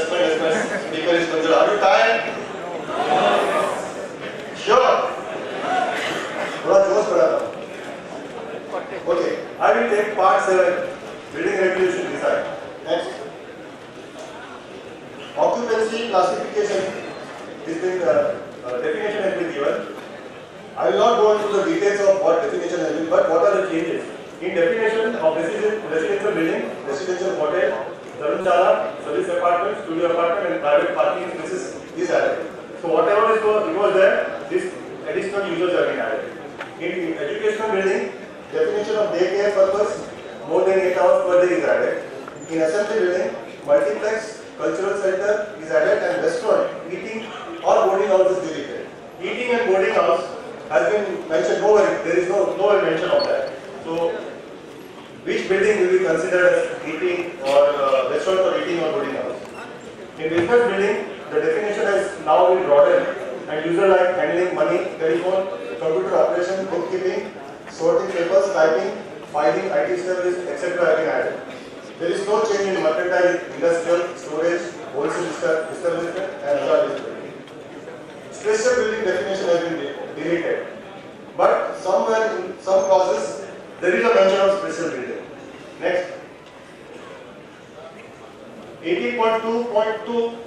That's my speaker is concerned. Are you tired? Sure. थोड़ा जोश बढ़ा दो. Okay. I will take part 7. Building regulation design. Next. Occupancy classification is been definition has been given. I will not go into the details of what definition has been, but what are the changes in definition of residential building, residential hotel, dharmshala, service apartment, studio apartment, and private parking spaces is added. So whatever was there, this additional users have been added. In educational building, definition of daycare purpose, more than 8 hours per day is added. In assembly building, multiplex, cultural center is added, and restaurant, eating or boarding house is deleted. Eating and boarding house has been mentioned. No worry, there is no mention of that. So, which building will be considered as eating or restaurant or eating or boarding house? In business building, the definition has now been broadened, and user like handling money, telephone, computer operation, bookkeeping, sorting papers, typing, filing, IT service, etc. have been added. There is no change in mercantile, industrial, storage, wholesale establishment, and other building. Special building definition has been deleted, but somewhere in some clauses there is a mention of special building. Next, 18.2.2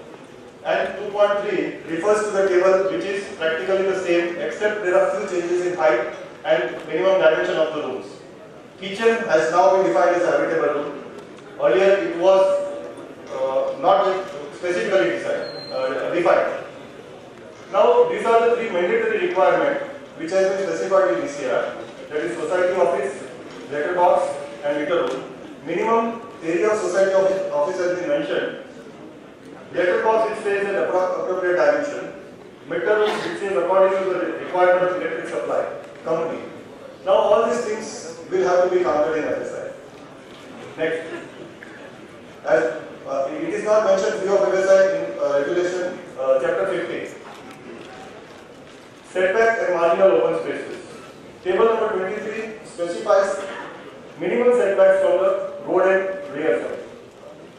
and 2.3 refers to the table which is practically the same, except there are few changes in height and minimum dimension of the rooms. Kitchen has now been defined as a habitable room. Earlier it was not specifically defined. Now these are the 3 mandatory requirements which has been specified in DCR, that is society office, letter box and meter room. Minimum area of society office has been mentioned. Letter box it says an appropriate dimension. Meter room it says according to the requirement of electric supply company. Now all these things will have to be counted in FSI. Next. As it is not mentioned free of FSI in regulation chapter 15. Setback and marginal open spaces. Table number 23 specifies minimum setbacks from the road and rear side.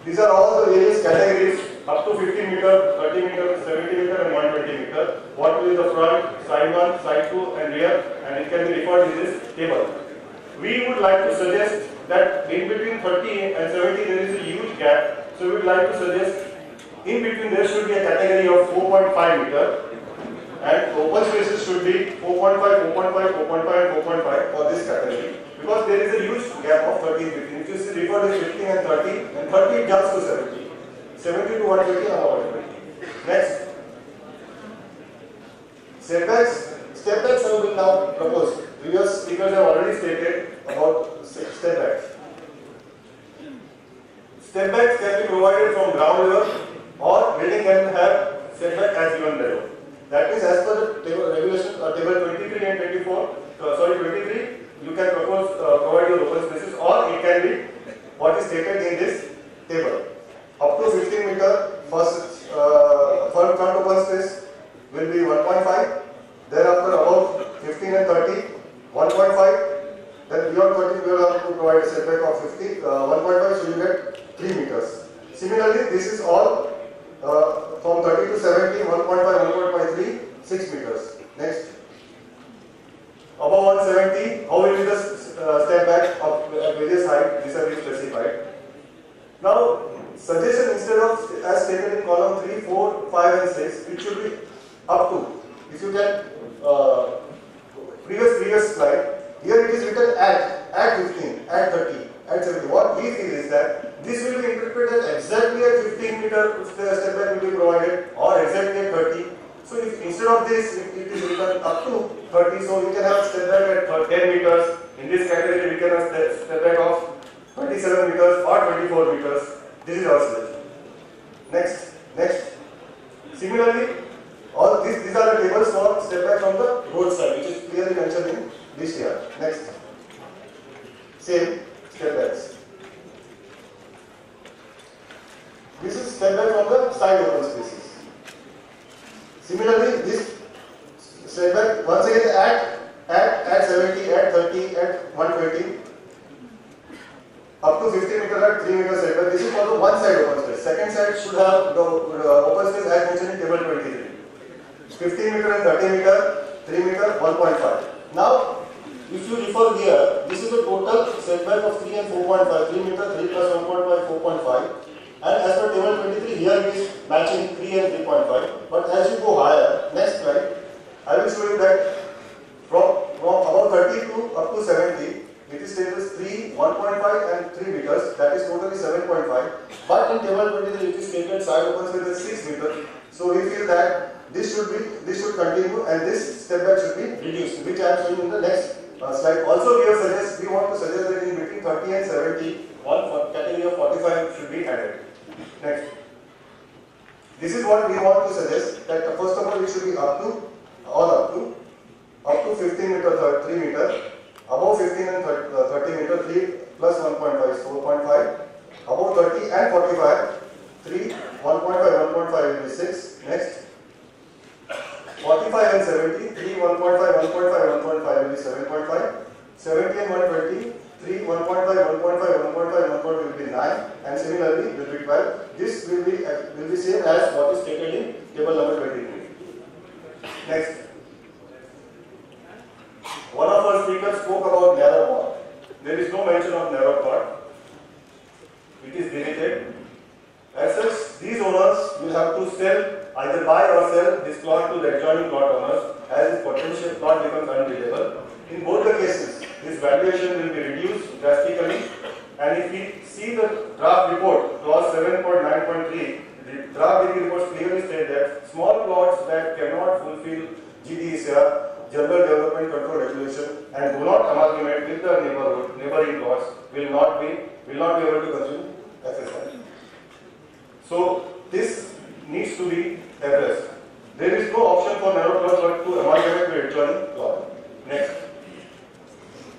These are all the various categories up to 15 meter, 30 meter, 70 meter and 120 meter. What will be the front, side 1, side 2 and rear, and it can be referred in this table. We would like to suggest that in between 30 and 70 there is a huge gap. So we would like to suggest in between there should be a category of 4.5 meter. And open spaces should be 4.5, 4.5, 4.5 and 4.5 for this category, because there is a huge gap of 30 and 15. If you see refer to 15 and 30 jumps to 70. 70 to 120 and 120. Next. Setbacks. Step-backs have been now proposed. Previous speakers have already stated about step-backs. Step-backs can be provided from ground level, or building can have setback as given below. That means as per the table regulation, table 23 and 23, you can provide your open spaces, or it can be what is stated in this table. Up to 15 meter, front open space will be 1.5. Thereafter above 15 and 30, 1.5. Then beyond 30, we will have to provide a setback of 1.5, so you get 3 meters. Similarly, this is all from 30 to 70, 1.5, 1.53, 6 meters. Next. Above 170, how will be the step back of various height? These are specified. Now, suggestion instead of as stated in column 3, 4, 5 and 6, it should be up to. If you can, previous slide, here it is written at 15, at 30, at 70. What we feel is that this will be interpreted exactly at 15 meter step back will be provided, or exactly at 30. So if instead of this, if it is written up to 30, so we can have step back at 10 meters. In this category, we can have step back of 27 meters or 24 meters. This is our suggestion. Next. Similarly, all these are the tables for step back from the road side, which is clearly mentioned in this here. Next. Same step backs. This is step back from the side open spaces. Similarly, this step back once again at 70, at 30, at 120. Up to 50 meter at 3 meter setback. This is for the one side open space. Second side should have the open space as mentioned in table 23. 15 meter and 30 meter, 3 meter, 1.5. Now, if you refer here, this is the total setback of 3 and 4.5. 3 meter, 3 plus 1.5, 4.5. And as per table 23, here it is matching 3 and 3.5. But as you go higher, next slide, I will show you that from about 30 to up to 70, it is stated as 3, 1.5 and 3 meters, that is totally 7.5. But in table 23, it is stated side open space as 6 meters. So we feel that this should continue and this step back should be reduced, which I am showing in the next slide. Also, we want to suggest that in between 30 and 70, one category of 45 should be added. Next. This is what we want to suggest, that first of all it should be up to 15 meter, 3 meter, above 15 and 30 meter, 3 plus 1.5 is 4.5, above 30 and 45, 3, 1.5 will be 6, next, 45 and 70, 3, 1.5 will be 7.5, 70 and 120, 3, 1.5 will be 9, and similarly will be 12. This will be same as what is stated in table number 23. Next. One of our speakers spoke about narrow chord. There is no mention of narrow chord. It is deleted. As such, these owners will have to sell, either buy or sell this plot to the adjoining plot owners, as its potential plot becomes unbillable. In both the cases, this valuation will be reduced drastically. And if we see the draft report, clause 7.9.3, the draft reports clearly state that small plots that cannot fulfill GDSR, General Development Control Regulation, and do not amalgamate with the neighboring plots will not be able to consume FSI. So this needs to be addressed. There is no option for narrow plots but to amalgamate with adjoining plot. Next.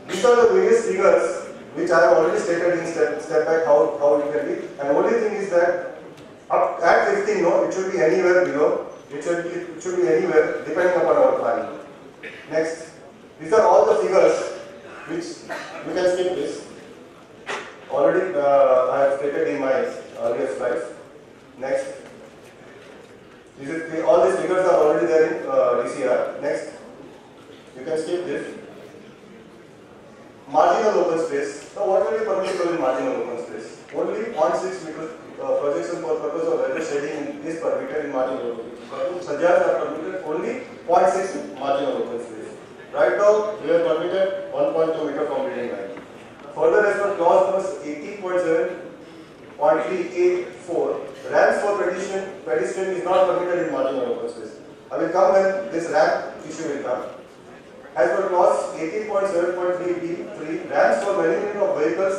These are the various figures which I have already stated in step back how it can be. And only thing is that up at 15, no, it should be anywhere below. It should be anywhere depending upon our planning. Next. These are all the figures which you can skip this. Already I have stated in my earlier slides. Next. All these figures are already there in DCR. Next. You can skip this. Marginal open space. Now what will be permissible in marginal open space? Only 0.6 meter projection for purpose of weather shading is permitted in marginal open space. Suggest are permitted only 0.6 marginal open space. Right now we are permitted 1.2 meter from building line. Further, as per clause number 18.7.384, ramps for pedestrian is not permitted in marginal open space. I will come when this ramp issue will come. As per clause 18.7.3b3, ramps for maneuvering of vehicles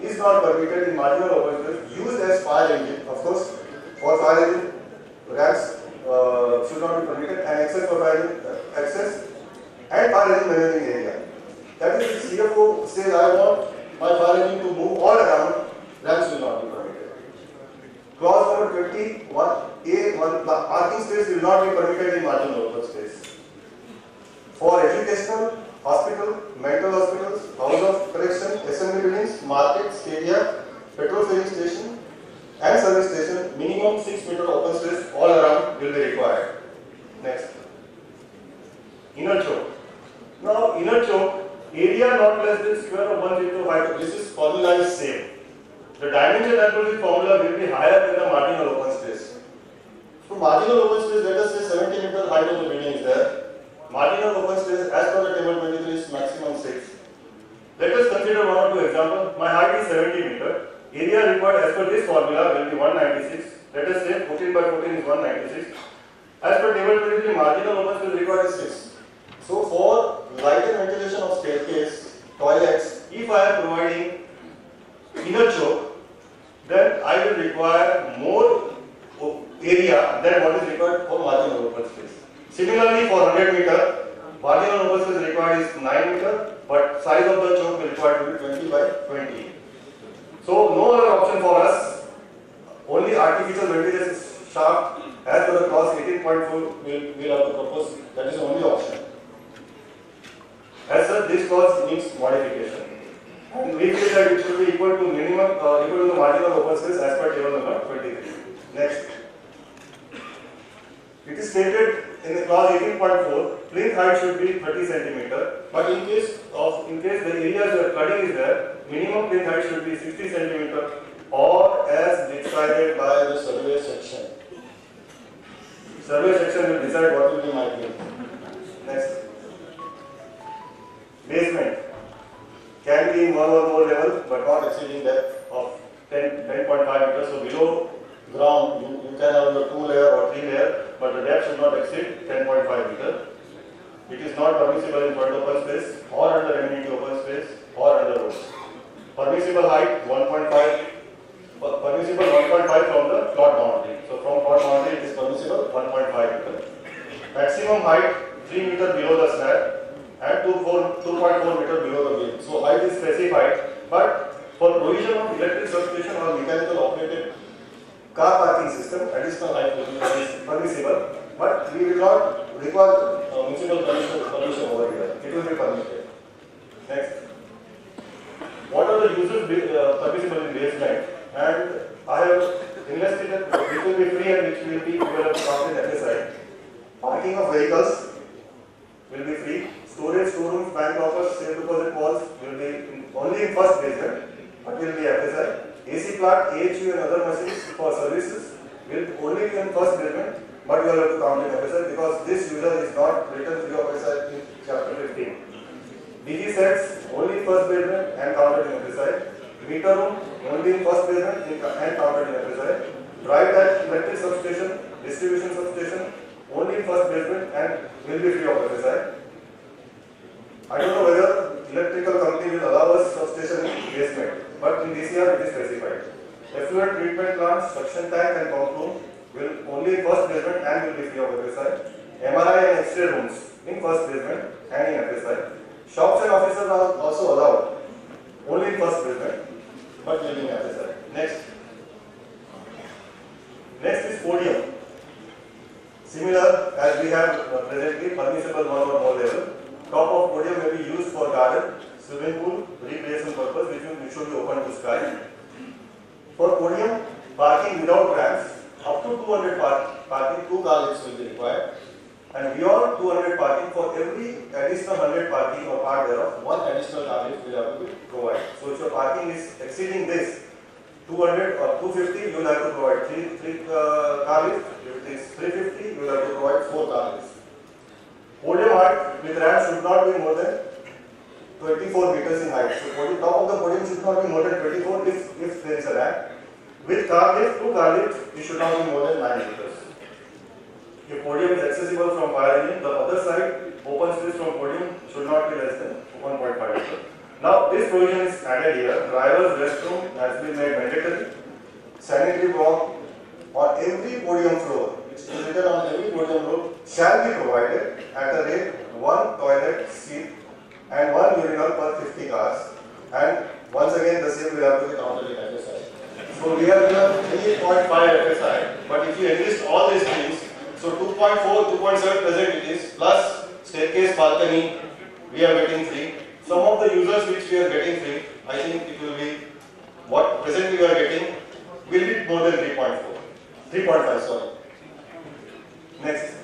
is not permitted in marginal open space used as fire engine. Of course, for fire engine, ramps should not be permitted, and access for fire engine, access and fire engine maneuvering area. That is, if CFO says I want my fire engine to move all around, ramps will not be permitted. Clause number 21A1, parking space will not be permitted in marginal open space. For educational, hospital, mental hospitals, house of correction, assembly buildings, market, stadia, petrol filling station and service station, minimum 6 meter open space all around will be required. Next. Inner choke. Now, inner choke, area not less than square of 105. This is formula is same. The dimension appropriate formula will be higher than the marginal open space. So, marginal open space, let us say 70 meter height of the building is there. Marginal open space as per the table 23 is maximum 6. Let us consider one or two examples. My height is 70 meter. Area required as per this formula will be 196. Let us say 14 by 14 is 196. As per table 23, marginal open space required is 6. So for light and ventilation of staircase, toilets, if I am providing inner choke, then I will require more area than what is required for marginal open space. Similarly, for 100 meter, marginal open space required is 9 meter, but size of the choke will require to be 20 by 20. So no other option for us, only artificial ventilation shaft as per the clause 18.4 will have to propose, that is the only option. As such, this clause needs modification. And we feel that it should be equal to minimum, equal to the marginal open space as per table number 23. Next. It is stated in the clause 18.4, plinth height should be 30 centimeter, but in case the areas where flooding is there, minimum plinth height should be 60 centimeter or as decided by the survey section. Survey section will decide what will be my plinth. Next. Basement can be in one or more level but not exceeding depth of 10.5 meters. So below ground you can have a 2-layer or 3-layer, but the depth should not exceed 10.5 meters. It is not permissible in front open space or under amenity open space or under roads. Permissible height 1.5. Permissible 1.5 from the plot boundary. So from plot boundary it is permissible 1.5 meter. Maximum height 3 meter below the slab and 2.4 meter below the beam. So height is specified, but for provision of electric substation or mechanical operated car parking system, additional height will be permissible, but we will not require municipal permission over here. It will be permitted. Next. What are the uses permissible in basement? And I have investigated which will be free and which will be equivalent to cost in FSI. Parking of vehicles will be free. Storage, storerooms, bank lockers, safe deposit walls will be only in first basement, but will be FSI. AC plant, AHU and other machines for services will only be in first basement, but you will have to count in FSI because this user is not written free of FSI in chapter 15. DG sets only in first basement and counted in FSI. Meter room only in first basement and counted in FSI. Dry type electric substation, distribution substation only in first basement and will be free of FSI. I don't know whether electrical company will allow us substation in basement, but in DCR it is specified. Effluent treatment plant, suction tank and pump room will only in first basement and will be free of FSI. MRI and X-ray rooms in first basement and in FSI. Shops and offices are also allowed only in first basement, but will be in FSI. Next. Next is podium. Similar as we have presently, permissible one or more level. Top of podium may be used for garden, swimming pool, recreation purpose, which should be open to sky. For podium, parking without ramps, up to 200 parking, 2 car lifts will be required. And beyond 200 parking, for every additional 100 parking or part thereof, 1 additional car lift will have to be provided. So if your parking is exceeding this, 200 or 250, you will have to provide 3 car lifts. If it is 350, you will have to provide 4 car lifts. Podium height with ramp should not be more than 24 meters in height. So top of the podium should not be more than 24 if there is a ramp. With car lift, 2 car lifts, it should not be more than 9 meters. If podium is accessible from fire engine, the other side, open space from podium should not be less than 1.5 meters. Now this provision is added here. Driver's restroom has been made mandatory. Sanitary block on every podium floor, which is written on every podium floor, shall be provided at a rate 1 toilet seat and 1 urinal per 50 cars. And once again, the same will have to be counted in FSI. So we have given 3.5 FSI, but if you enlist all these things, so 2.4, 2.7 present it is, plus staircase, balcony, we are getting free. Some of the users which we are getting free, I think it will be, what presently we are getting, will be more than 3.5, sorry. Next.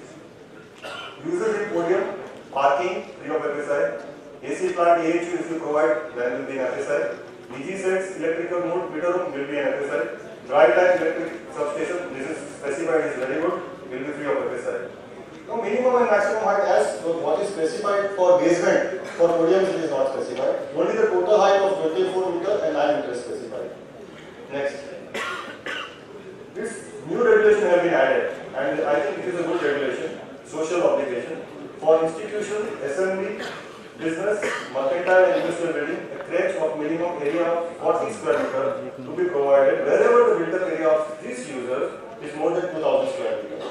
Users in podium, parking, free of FSI. AC plant, AHU if you provide, then will be in FSI. DG sets, electrical meter room will be in FSI. Dry type electric substation, this is specified, is very good, will be free of FSI. Now minimum and maximum height as what is specified for basement, for podiums it is not specified. Only the total height of 24 meter and 9 meters specified. Next. This new regulation has been added and I think it is a good regulation, social obligation. For institution, assembly, business, mercantile and industrial building, a crèche of minimum area of 40 square meter to be provided wherever the built-up area of this user is more than 2000 square meter.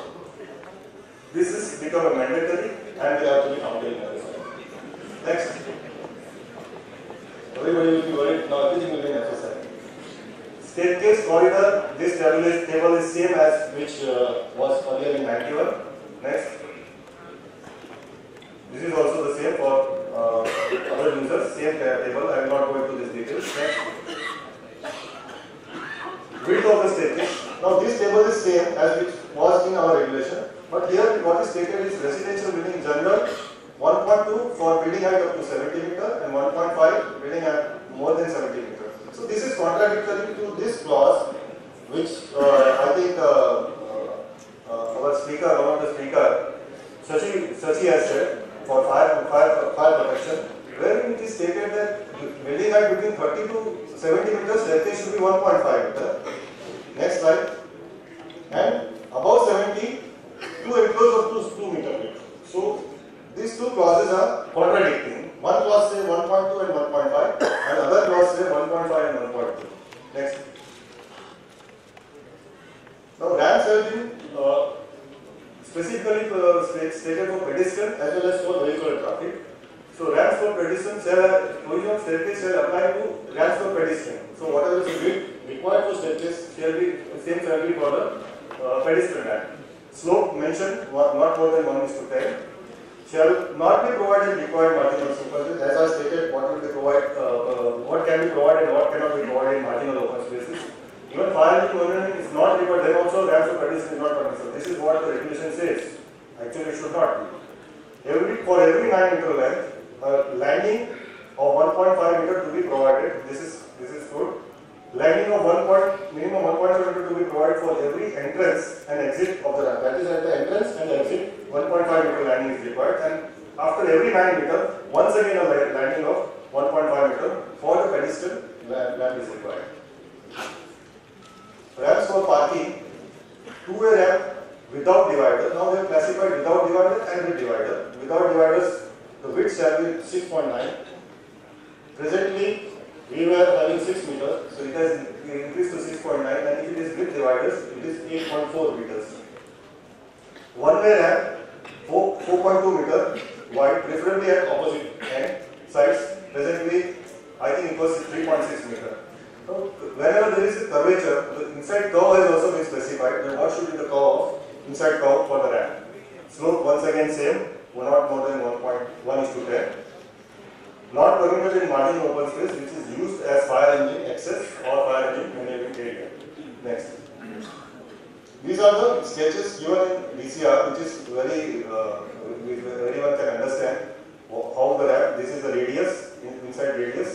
This is become a mandatory and will have to be counted in FSI. Next. Everybody will be worried, now everything will be in FSI. Staircase corridor, this table is same as which was earlier in 91. Next. This is also the same for other users, same table. I will not go into this detail. table is same as it was in our regulation, but here what is stated is residential building in general 1.2 for building height up to 70 meter and 1.5 building height more than 70 meters. So this is contradictory to this clause, which I think our speaker, one of the speaker, Shashi has said for fire protection, where it is stated that building height between 30 to 70 meters, staircase should be 1.5 meter. Next slide. And above 70, to enclose up to 2 meter. So these two clauses are contradicting. One clause says 1.2 and 1.5, and other clause says 1.5 and 1.2. Next. Now ramps have been specifically stated for pedestrian as well as for vehicular traffic. So ramps for pedestrian provision of staircase shall apply to ramps for pedestrian. So whatever is required for staircase shall be same shall be for the pedestrian ramp. Slope mentioned not more than 1:10. Shall not be provided required marginal superficies. As I stated, what will be provided, what can be provided and what cannot be provided in marginal open spaces. Even fire engine is not required, then also ramps of pedestrian is not permissible. This is what the regulation says. Actually, it should not be. For every 9 meter length, landing of 1.5 meter to be provided. This is good. Landing of minimum 1.5 meter to be provided for every entrance and exit of the ramp. That is at the entrance and the exit, 1.5 meter landing is required. And after every 9 meter, once again a landing of 1.5 meter for the pedestrian ramp is required. Ramps for parking, two-way ramp without divider. Now they have classified without divider and with divider. Without dividers, the width shall be 6.9. Presently, we were having 6 meters, so it has increased to 6.9, and if it is with dividers, it is 8.4 meters. One-way ramp, 4.2 meter wide, preferably at opposite end sides. Presently, I think it was 3.6 meter. So, whenever there is a curvature, the inside curve has also been specified. Then what should be the curve of inside curve for the ramp? Slope once again same, not more than 1:10. Not permitted in marginal open space, which is used as fire engine access or fire engine enabling area. Next. These are the sketches given in DCR, which is very, everyone can understand how the ramp, this is the radius, inside radius,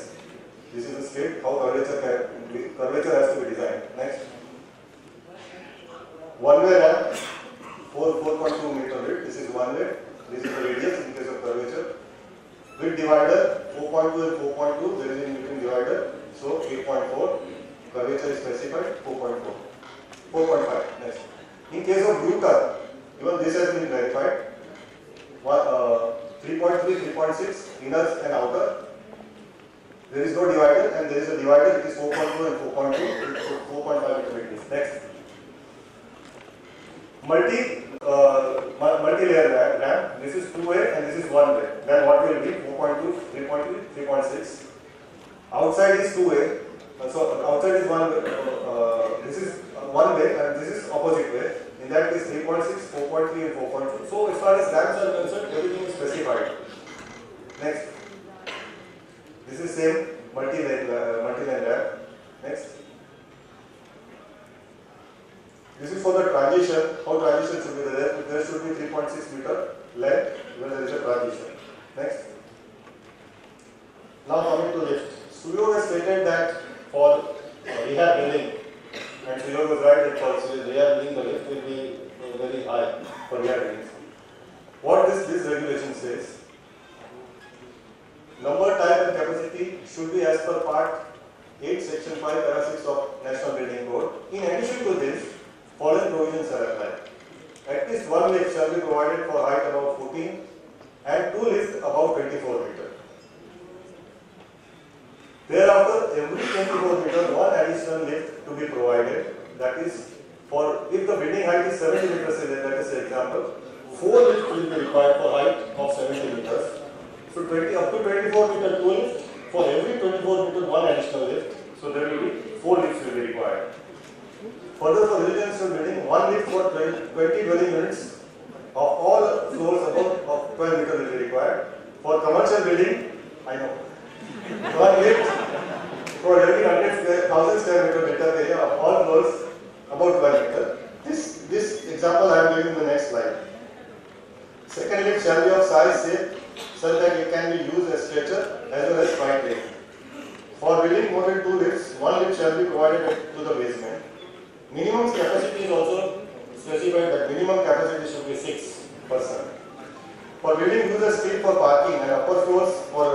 this is the state, how curvature has to be designed. Next. One-way ramp, 4.2 meter width, this is one way, this is the radius in case of curvature. With divider, 4.2 and 4.2, there is in between divider, so 8.4, curvature is specified, 4.5, next. In case of U-turn, even this has been verified, 3.3, 3.6, inner and outer. There is no divider and there is a divider, it is 4.2 and 4.2, 4.5 meters. Next. Multi-layer ramp, this is two-way and this is one-way. Then what will be 4.2, 3.3, 3.6. Outside is two-way, so outside is one way, this is one way and this is opposite way. In that case 3.6, 4.3 and 4.2. So as far as ramps are concerned, everything is specified. Next. This is same multi-line ramp. Next. This is for the transition, how transition should be there. There should be 3.6 meter length when there is a transition. Next. Now coming to lift. Studio has stated that for rehab building, and Studio was right that for rehab building the lift will be very high for rehab buildings. What this regulation says, number, type and capacity should be as per part 8 section 5 para 6 of National Building Code. In addition to this, following provisions are applied. At least one lift shall be provided for height above 14 and two lifts above 24 meters. Thereafter, every 24 meters, one additional lift to be provided. That is, for if the building height is 70 meters, let us say example, 4 lifts will be required for height of 70 meters. So up to 24 meter two lifts, for every 24 meters, one additional lift. So there will be 4 lifts will be required. Further, for residential building, one lift for 20 dwelling units of all floors above 12 meters will be required. For commercial building, I know, one lift for every 1,000 square meter area of all floors above 12 meters. shall be provided to the basement. Minimum capacity is also specified that minimum capacity should be 6%. For building users steel for parking and upper floors for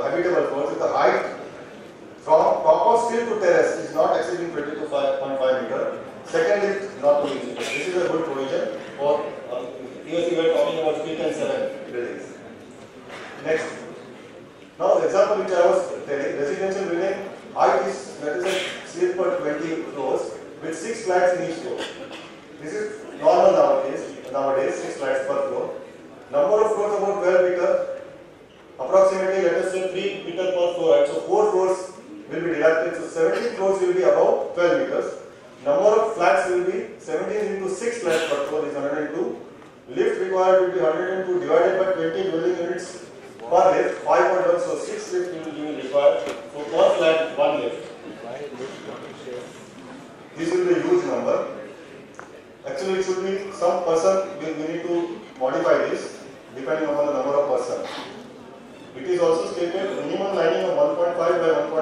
habitable floors, if the height from top of steel to terrace is not exceeding 22.5 meter, second lift not to be used. This is a good provision for previously we were talking about 3 and 7 buildings. Next. Now the example which I was telling, residential building height is let us say steel for 20 floors with 6 flats in each floor. This is normal nowadays 6 flats per floor. Number of floors about 12 meter, approximately let us say 3 meter per floor, right? So 4 floors will be deducted, so 17 floors will be above 12 meters. Number of flats will be 17 into 6 flats per floor is 102. Lift required will be 102 divided by 20 dwelling units per lift, 5.1, so 6 lifts will be required. So per flat, 1 lift. This will be a huge number. Actually, it should be some person, we need to modify this depending upon the number of person. It is also stated minimum lining of 1.5 by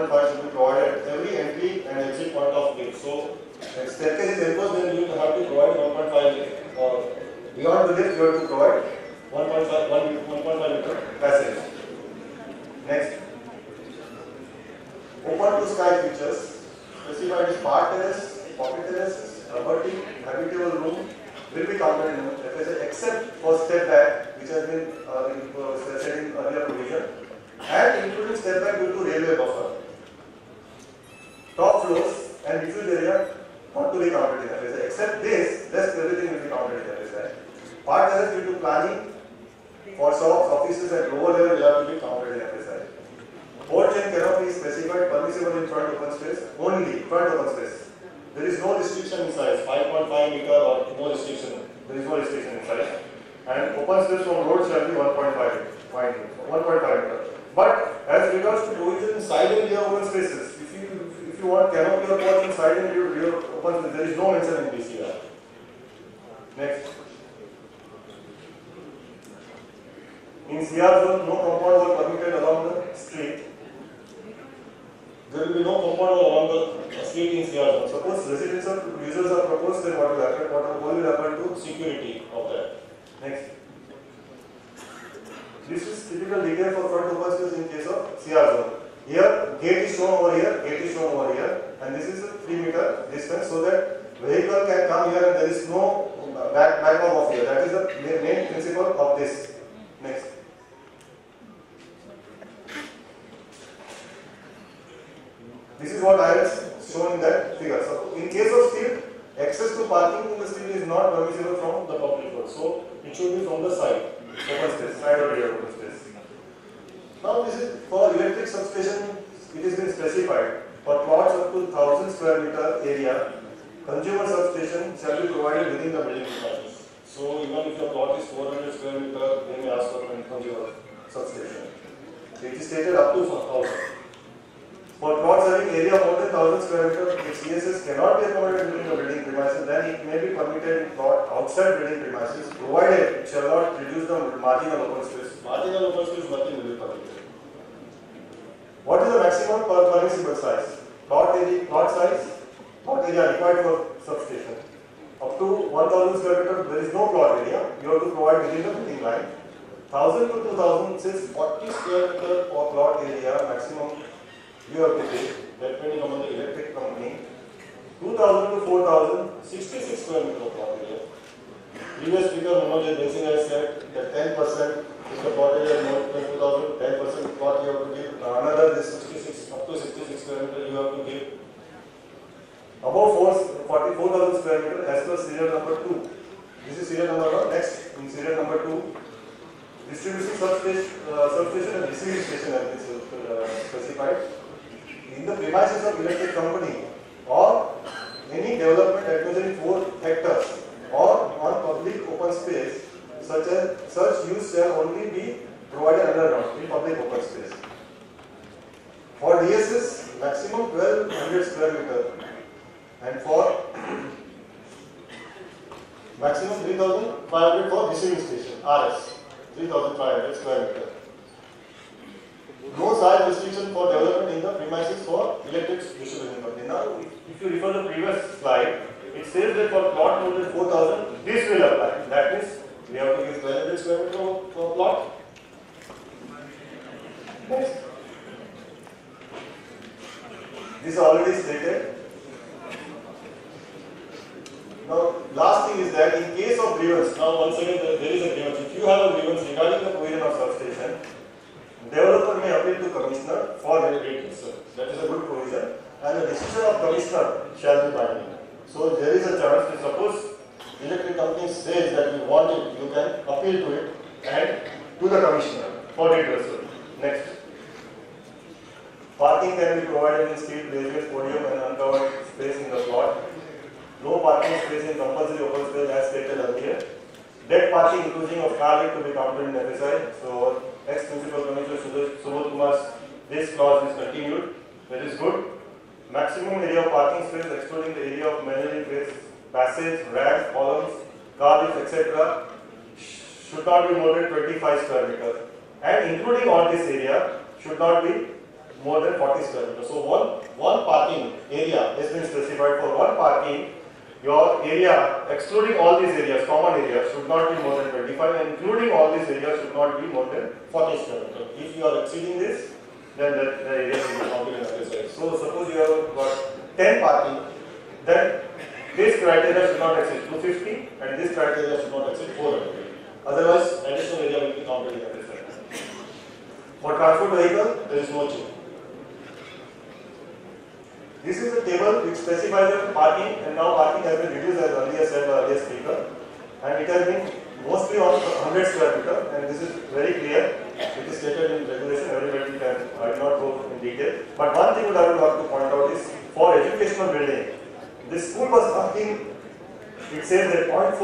1.5 should be provided at every entry and exit point of lift. So, if staircase is enclosed, then you have to provide 1.5 lift. Or beyond the lift, you have to provide 1.5 meter passage. Next, open to sky features specified as part terrace, pocket terraces, rubber tee, habitable room will be counted in FSI except for step back, which has been said in earlier provision, and including step back due to railway buffer. Top floors and diffuse area not to be counted in FSI. Except this, rest everything will be counted in FSI. Part terrace due to planning for shops, offices at lower level will have to be counted in FSI. Porch and canopy is specified permissible in front open space, only front open space. There is no restriction in size, 5.5 meter or no restriction. There is no restriction in size. And open space from road shall be 1.5 meter. But as regards to provision in side and rear open spaces, if you want canopy or porch in side and rear open space, there is no mention in DCR. Next. In CR zone, no compound wall permitted along the street. There will be no compound wall along the street in CR zone. Suppose residential users are proposed, then what will happen? What will happen to security of that? Next. This is typical detail for front open space in case of CR zone. Here, gate is shown over here, gate is shown over here, and this is a 3 meter distance so that vehicle can come here and there is no back of here. That is the main principle of this. Next. This is what I have shown in that figure. So, in case of steel, access to parking in the steel is not permissible from the public road. So, it should be from the side, open space, side or rear open space. Now, this is for electric substation, it has been specified. For plots up to 1000 square meter area, consumer substation shall be provided within the building premises. So, even if your plot is 400 square meter, they may ask for a consumer substation. It is stated up to 1000. For plots having area more than 1000 square meter, if CSS cannot be accommodated within the building premises, then it may be permitted in plot outside building premises, provided it shall not reduce the marginal open space. Marginal open space, nothing will be permitted. What is the maximum permissible size? Plot area required for substation. Up to 1000 square meter, there is no plot area. You have to provide within the building line. 1000 to 2000 says 40 square meter for plot area maximum. You have to pay, depending on the electric company. 2000 to 4000, 66 square meter of plot area. Previous speaker Manoj Desing has said that 10% if the plot area is more than 2000, 10% plot you have to give. Another this 66 up to 66 square meter you have to give. Above 44,000 square meter as per serial number 2. This is serial number 1. Next, in serial number 2, distribution substation and receiving station has been specified. In the premises of electric company or any development adjoining 4 hectares or on public open space, such use shall only be provided underground in public open space. For DSS, maximum 1200 square meter, and for maximum 3500 for receiving station, RS, 3500 square meter. No size restriction for development in the premises for electric distribution company. Now, if you refer the previous slide, it says that for plot more than 4,000, this will apply. That means we have to give 1200 square meter for plot. Next. This is already stated. Now, last thing is that in case of grievance, now once again there is a grievance. If you have a grievance regarding the provision of substation, developer may appeal to commissioner for redress. That is a good provision, and the decision of commissioner shall be binding. So there is a chance that suppose electric company says that we want it, you can appeal to it and to the commissioner for redress. Next. Parking can be provided in street, railways, podium and uncovered space in the plot. No parking space in compulsory open space as stated earlier. Deck parking including of car to be counted in FSI. So ex-principal commissioner Subodh Kumar's this clause is continued. That is good. Maximum area of parking space excluding the area of manually placed passage, ramps, columns, car lifts, etc. should not be more than 25 square meters. And including all this area should not be more than 40 square meters. So one parking area has been specified for one parking. Your area, excluding all these areas, common areas, should not be more than 25, and including all these areas should not be more than 40 square meters. If you are exceeding this, then the area will be counted in FSI. So suppose you have got 10 parking, then this criteria should not exceed 250, and this criteria should not exceed 400. Otherwise, additional area will be counted in FSI. For transport vehicle, there is no change. This is a table which specifies the parking, and now parking has been reduced as earlier said by earlier speaker, and it has been mostly on 100 square meter, and this is very clear. It is stated in regulation. Everybody can. I will not go in detail. But one thing that I would like to point out is for educational building, this school bus parking. It says that 0.4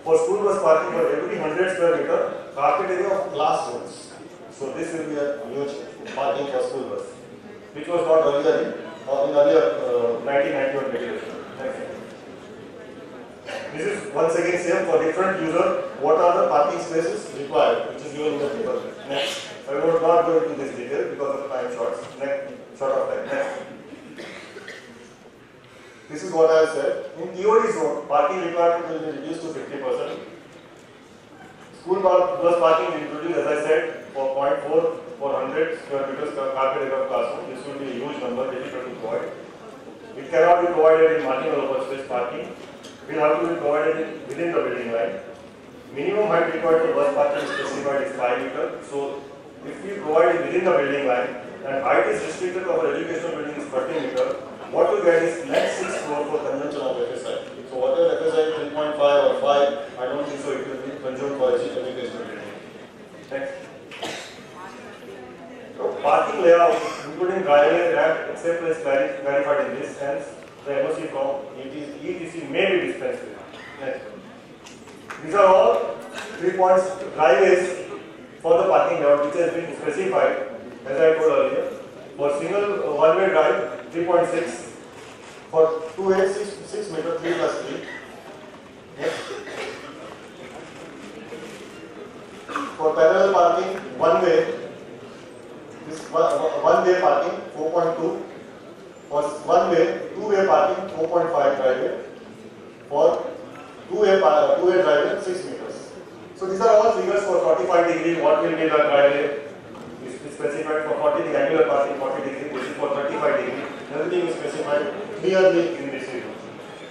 for school bus parking for every 100 square meter carpet area of classrooms. So this will be a huge parking for school bus, which was not earlier in earlier 1991 regulation. This is once again same for different user. What are the parking spaces required, which is given in the table. Next, I will not go into this detail because of time shorts. Next, short of time. Next. This is what I have said. In TOD zone, parking requirement will be reduced to 50%. School bus parking will be introduced, as I said, for 0.4 for 100 square meters carpet area of classroom. This will be a huge number, difficult to provide. It cannot be provided in marginal open space parking. Will have to be provided within the building line. Minimum height required for bus parking specified is 5 meters. So, if we provide it within the building line and height is restricted for educational building is 30 meters, what you get is net 6 crore for consumption of FSI. So, whatever FSI 3.5 or 5, I don't think so it will be consumed for educational building. Next. So, parking layout, including driveway, ramp, etc., is clarified in this, hence the MOC from ETC may be dispensed with. Next. These are all 3 points driveways for the parking layout, which has been specified, as I told earlier. For single one-way drive, 3.6. For two-way, 6 meters, 3 plus 3. Next. For parallel parking, one-way. This one-way parking 4.2. For one-way, two-way parking 4.5 driveway. For two-way driveway 6 meters. So these are all figures for 45 degree. What will be the driveway? Is specified for 40 degree angular parking 40 degree. This is for 35 degree. Everything is specified clearly in this figure.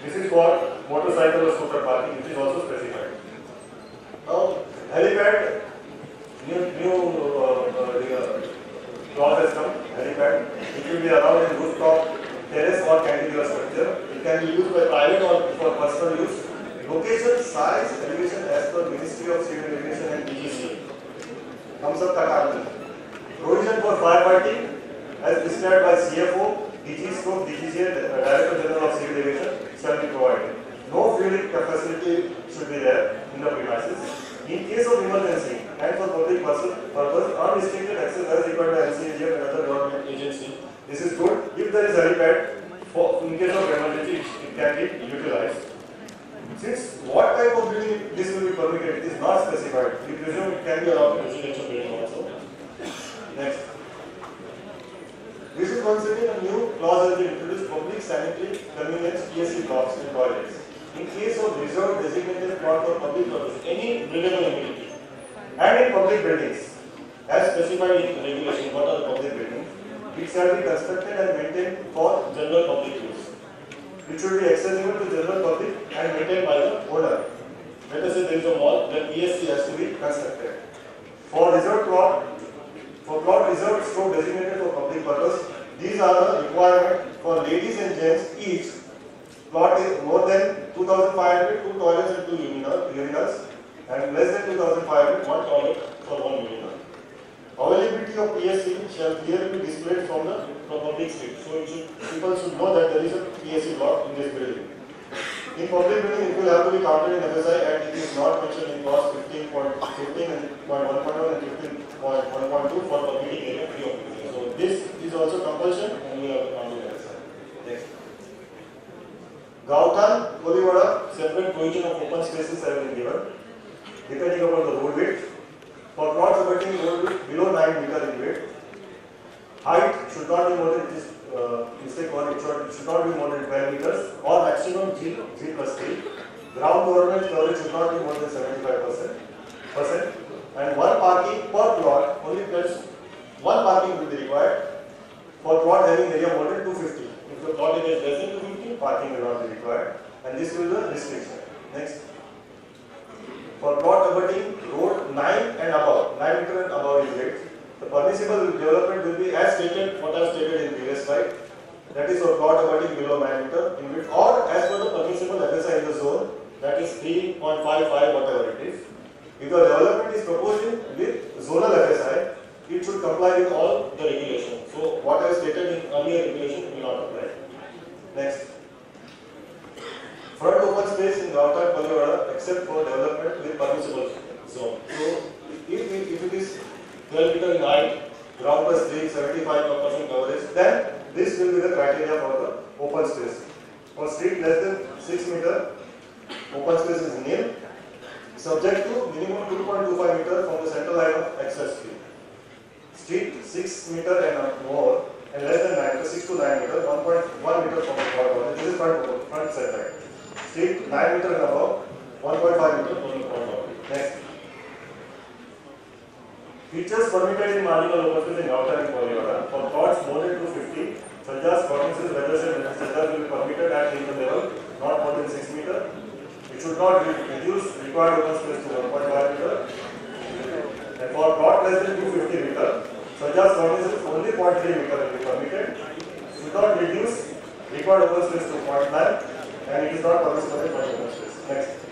This is for motorcycle or scooter parking, which is also specified. Now helipad. Clause has come, helipad. It will be around in rooftop, terrace or cantilever structure. It can be used by private or for personal use. Location, size, elevation as per Ministry of Civil Aviation and DGC. Thumbs up Takani. Provision for firefighting as prescribed by CFO, DG Scope, DGCA, Director General of Civil Aviation shall be provided. No fueling facility should be there in the premises. In case of emergency and for public purpose, unrestricted access as required by NCAG and another government agency. This is good. If there is a helipad, in case of emergency, it can be utilized. Since what type of building this will be permitted, it is not specified. We presume it can be allowed in residential building also. Next. coinciding, a new clause has been introduced: public sanitary convenience PSC blocks and toilets. In case of reserved designated plot for public purpose, any buildable amenity, and in public buildings, as specified in regulation, what are the public buildings? It shall be constructed and maintained for general public use. It should be accessible to general public and maintained by the owner. Let us say there is a mall, then PSC has to be constructed. For reserved plot, for plot reserved stroke designated for public purpose, these are the requirement for ladies and gents each. Plot is more than 2,500, 2 toilets and 2 urinals, and less than 2,500, 1 toilet for 1 urinal. Availability of PSC shall clearly be displayed from the public street. So people should know that there is a PSC block in this building. In public building, it will have to be counted in FSI, and it is not mentioned in clause 15.15 and 15.1.1 and 15.1.2 for permitting area free of PSC. So this is also compulsion, and we have to count in FSI. Next. Gaotan, Kolivada, separate provision of open spaces have been given, depending upon the road width. For plots abutting road width below 9 meters in width, height should not be more than this mistake one. It should not be more than 12 meters or maximum G plus 3. Ground government coverage should not be more than 75%. And one parking per plot, only plus one parking will be required for plot having area more than 250. If the plot area is less than 250, parking will not be required, and this will be the restriction. Next. For plot abutting road 9 and above, 9 meters and above is width, the permissible development will be as stated, what I have stated in previous slide. That is for plot abutting below 9 meters in width, or as per the permissible FSI in the zone, that is 3.55, whatever it is. If the development is proposing with zonal FSI, it should comply with all the regulations. So what I have stated in earlier regulation will not apply. Next. Front open space in Gaotan, Kolivada, except for development with permissible zone. So if it is 12 meters in height, ground plus 3, 75% coverage, then this will be the criteria for the open space. For street less than 6 meters, open space is nil, subject to minimum 2.25 meters from the central line of access street. Street 6 meters and more, and less than 9 meters, 6 to 9 meters, 1.1 meters from the front. This is front setback. Street 9 meters and above, 1.5 meters from the front. Next. Features permitted in marginal open space in Gaotan and Kolivada for plots more than 250, such as cornices, weathers, and etc. will be permitted at legal level, not more than 6 meters. It should not reduce required open space to 1.5 meters. And for plot less than 250 meters, such as cornices, only 0.3 meters will be permitted. Should not reduce required open space to 0.9, and it is not permissible in open space. Next.